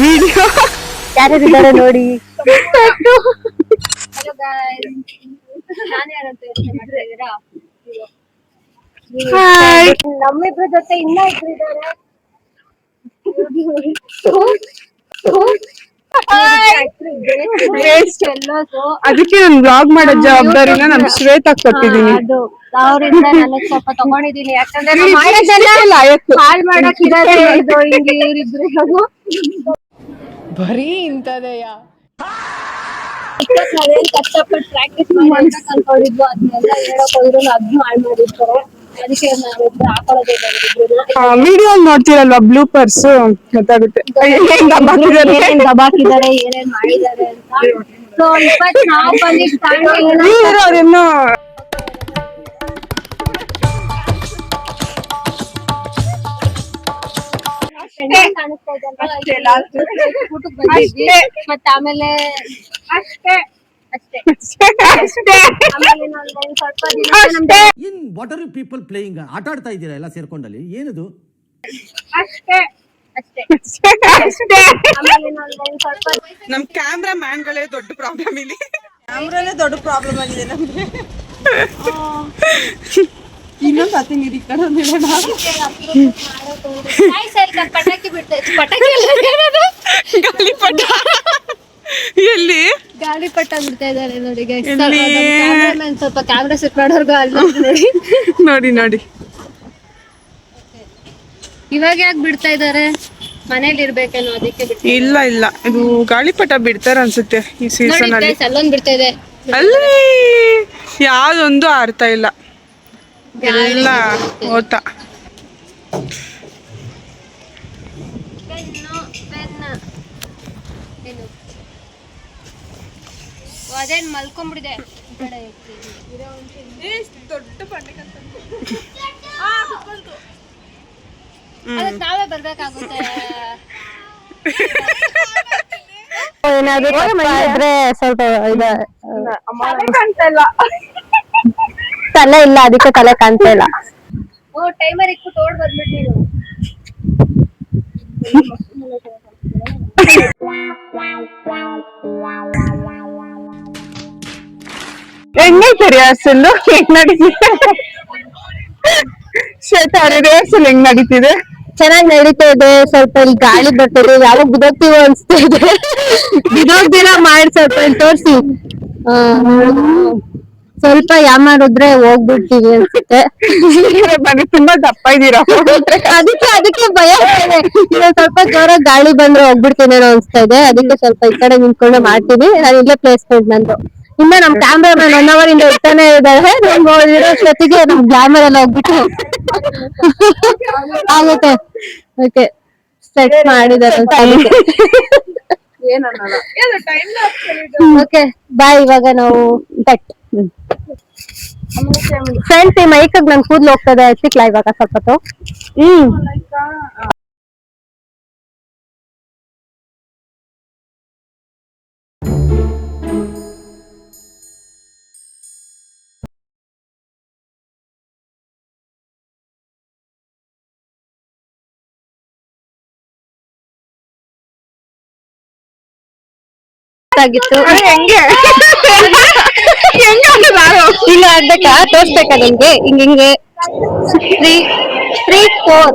Video ಯಾರ್ಯಾರಿದ್ದಾರೆ ನೋಡಿ. ನಮ್ಮಿಬ್ರ ಜೊತೆ ಇನ್ನ ಇದ್ದಾರೆ. ಅದಕ್ಕೆ ನಾನು ಬ್ಲಾಗ್ ಮಾಡೋ ಜವಾಬ್ದಾರಿನ ನಮ್ ಶ್ವೇತಾ ಕೊಟ್ಟಿದ್ದೀನಿ. ಅದು ಅವರಿಂದ ನಾನು ಸ್ವಲ್ಪ ತಗೊಂಡಿದ್ದೀನಿ, ಯಾಕಂದ್ರೆ ಹಾಳ್ ಮಾಡಕ್ಕಿದ್ದಾರೆ ಬರೀ ಇಂತದೆಯಾ. ನಾವೇನ್ ಕಷ್ಟಪಟ್ಟು ಪ್ರಾಕ್ಟೀಸ್ ಮಾಡಿ ಅಂತ ಕಲ್ಕೊಂಡಿದ್ವು, ಅದನ್ನೆಲ್ಲ ಹೇಳಕ್ ಹೋದ್ರು ಅದ್ನು ಹಾಳ್ ಮಾಡಿರ್ತಾರೆ. ಅದಕ್ಕೆ ನಾವಿಬ್ರು ಹಾಕೊಳ್ಳೋದೇ ವಿಡಿಯೋ ನೋಡ್ತಿರಲ್ವಾ ಬ್ಲೂಪರ್ಸ್ ಗೊತ್ತಾಗುತ್ತೆ ಏನೇನ್ ದಬಾಕಿದ್ದಾರೆ ಏನೇನ್ ಮಾಡಿದ್ದಾರೆ ಅಂತ. ಸೊ ನಾವು ಬಂದಿದ್ದು ಮತ್ತೆ ಆಮೇಲೆ ಅಷ್ಟೇ in what are you people playing? ಆಟ ಆಡ್ತಾ ಇದ್ದೀರಾ ಎಲ್ಲ ಸೇರ್ಕೊಂಡಲ್ಲಿ, ಏನದು? ನಮ್ ಕ್ಯಾಮ್ರಾ ಮ್ಯಾನ್ ಗಳೇ ದೊಡ್ಡ ಪ್ರಾಬ್ಲಮ್ ಇಲ್ಲಿ. ಕ್ಯಾಮ್ರಾನೇ ದೊಡ್ಡ ಪ್ರಾಬ್ಲಮ್ ಆಗಿದೆ ನಮ್ಗೆ. ಇನ್ನೊಂದು ಸತಿ ನೀರು ಪಟಾಕಿ ಬಿಡ್ತೈತೆ. ಗಾಳಿಪಟ ಎಲ್ಲಿ ಗಾಳಿಪಟ ಬಿಡ್ತಾ ಇದಾರೆ ನೋಡಿ. ಸ್ವಲ್ಪ ಕ್ಯಾಮ್ರಾ ಸೆಟ್ ಮಾಡೋರ್ಗು ನೋಡಿ ನೋಡಿ ನೋಡಿ. ಇವಾಗ ಯಾಕೆ ಬಿಡ್ತಾ ಇದಾರೆ? ಮನೇಲಿ ಇರ್ಬೇಕೇನೋ ಅದಕ್ಕೆ ಬಿಡ್ತಾ. ಇಲ್ಲ ಇಲ್ಲ, ಇದು ಗಾಳಿಪಟ ಬಿಡ್ತಾರ ಅನ್ಸುತ್ತೆ ಈ ಸೀಸನ್ ಅಲ್ಲಿ. ಅಲ್ಲೊಂದ್ ಬಿಡ್ತಾ ಇದೆ, ಅಲ್ಲಿ ಯಾವ್ದೊಂದು ಆರ್ತಾ ಇಲ್ಲ, ಎಲ್ಲ ಓದ್ತಾ. ಅದೇನ್ ಮಲ್ಕೊಂಡ್ಬಿಡಿದೆ ದೊಡ್ಡ ಅದಕ್ಕೆ ನಾವೇ ಬರ್ಬೇಕಾಗುತ್ತೆ. ಏನಾದ್ರು ಇದ್ರೆ ಸ್ವಲ್ಪ ತಲೆ ಇಲ್ಲ, ಅದಕ್ಕೆ ತಲೆ ಕಾಣ್ತಾ ಇಲ್ಲ. ಟೈಮರ್ ಇಟ್ಬಿಟ್ಟು ಓಡ್ ಬಂದ್ಬಿಟ್ಟು ನೀನು. ಹೆಂಗೈತೆ ರಿಹರ್ಸಲ್? ಹೆಂಗ್ ನಡೀತಿದೆ ಶ್ವೇತಾ? ರಿಹರ್ಸಲ್ ಹೆಂಗ್ ನಡೀತಿದೆ? ಚೆನ್ನಾಗಿ ನಡೀತಾ ಇದೆ. ಸ್ವಲ್ಪ ಇಲ್ಲಿ ಗಾಳಿ ಬರ್ತದೆ, ಯಾವಾಗ ಬಿದೋಗ್ತೀವೋ ಅನ್ಸ್ತಾ ಇದೆ. ಬಿದೋಗ್ದಿರ ಮಾಡಿ ಸ್ವಲ್ಪ ತೋರ್ಸಿ. ಸ್ವಲ್ಪ ಯಾಮಾರಿದ್ರೆ ಹೋಗ್ಬಿಡ್ತೀವಿ ಅನ್ಸುತ್ತೆ. ತುಂಬಾ ದಪ್ಪ ಇದ್ದೀರಾ, ಅದಕ್ಕೆ ಭಯ ಇದೆ. ಸ್ವಲ್ಪ ಜೋರ ಗಾಳಿ ಬಂದ್ರೆ ಹೋಗ್ಬಿಡ್ತೀನೇನೋ ಅನ್ಸ್ತಾ ಇದೆ. ಅದಕ್ಕೆ ಸ್ವಲ್ಪ ಈ ಕಡೆ ನಿಂತ್ಕೊಂಡು ಮಾಡ್ತೀವಿ. ನಾನು ಇಲ್ಲೇ ಪ್ಲೇಸ್ಮೆಂಟ್ ನಂದು. ಇನ್ನ ನಮ್ ಕ್ಯಾಮ್ರಾಮನ್ 1 hour ಇಂದ ಇರ್ತಾನೆ ಇದ್ದಾರೆ. ಜೊತೆಗೆ ನಮ್ ಗ್ಲಾಮರ್ ಎಲ್ಲ ಹೋಗ್ಬಿಟ್ಟು ಆಗುತ್ತೆ. ಓಕೆ, ಸೆಟ್ ಮಾಡಿದಾರೆ. Okay bye. ಇವಾಗ ನಾವು ಕಟ್. ಫ್ರೆಂಡ್ಸ್, ಈ ಮೈಕಗ್ ನನ್ ಕೂದ್ಲು ಹೋಗ್ತದೆ, ಸಿಕ್ಲಾ ಇವಾಗ ಸ್ವಲ್ಪ ಹೊತ್ತು? ಆಗಿತ್ತು. ಹೆಂಗೆ ಇಲ್ಲ ಆಗ್ಬೇಕಾ? ತೋರ್ಸ್ಬೇಕಾ ನಿಮ್ಗೆ? ಹಿಂಗೆ 3, 4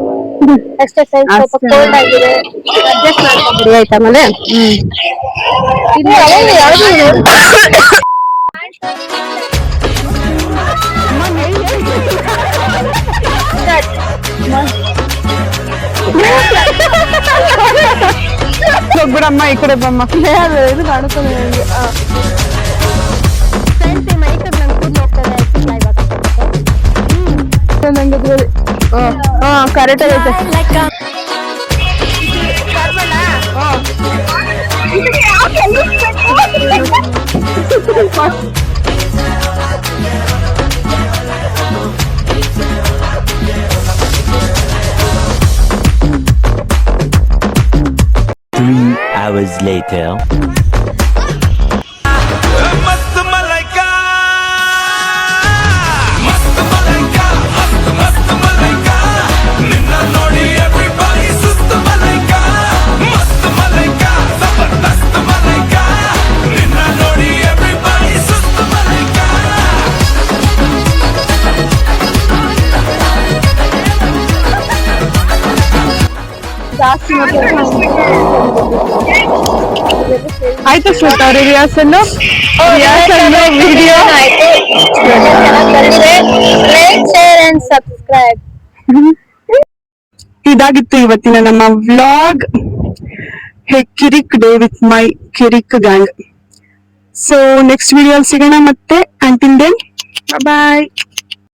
ಅಷ್ಟೇ. ಸ್ವಲ್ಪ ಕೋಲ್ಡ್ ಆಗಿದೆ, ಅಡ್ಜಸ್ಟ್ ಮಾಡ್ಕೊಂಡ್ಬಿಡಿ ಆಯ್ತಾ? ಆಮೇಲೆ ಬಿಡಮ್ಮ, ಈ ಕಡೆ ಬಮ್ಮ. ಇದು ಕಾಣುತ್ತದೆ ನನಗೆ. ಕರೆಕ್ಟ್ ಆಗೈತೆ. hours later. ಆಯ್ತು ಶ್ವೇತಾ ಅವ್ರ ರಿಯಾಸಲ್ ವಿಡಿಯೋ ಆಯ್ತು ಚೆನ್ನಾಗಿ ಬಂದಿದೆ. Like share and subscribe. ಇದಾಗಿತ್ತು ಇವತ್ತಿನ ನಮ್ಮ ವ್ಲಾಗ್. ಕಿರಿಕ್ ಡೇ ವಿತ್ ಮೈ ಕಿರಿಕ್ ಗ್ಯಾಂಗ್. ಸೊ ನೆಕ್ಸ್ಟ್ ವಿಡಿಯೋ ಸಿಗೋಣ ಮತ್ತೆ. ಅಂಟಿಲ್ ದೆನ್ ಬಾಯ್.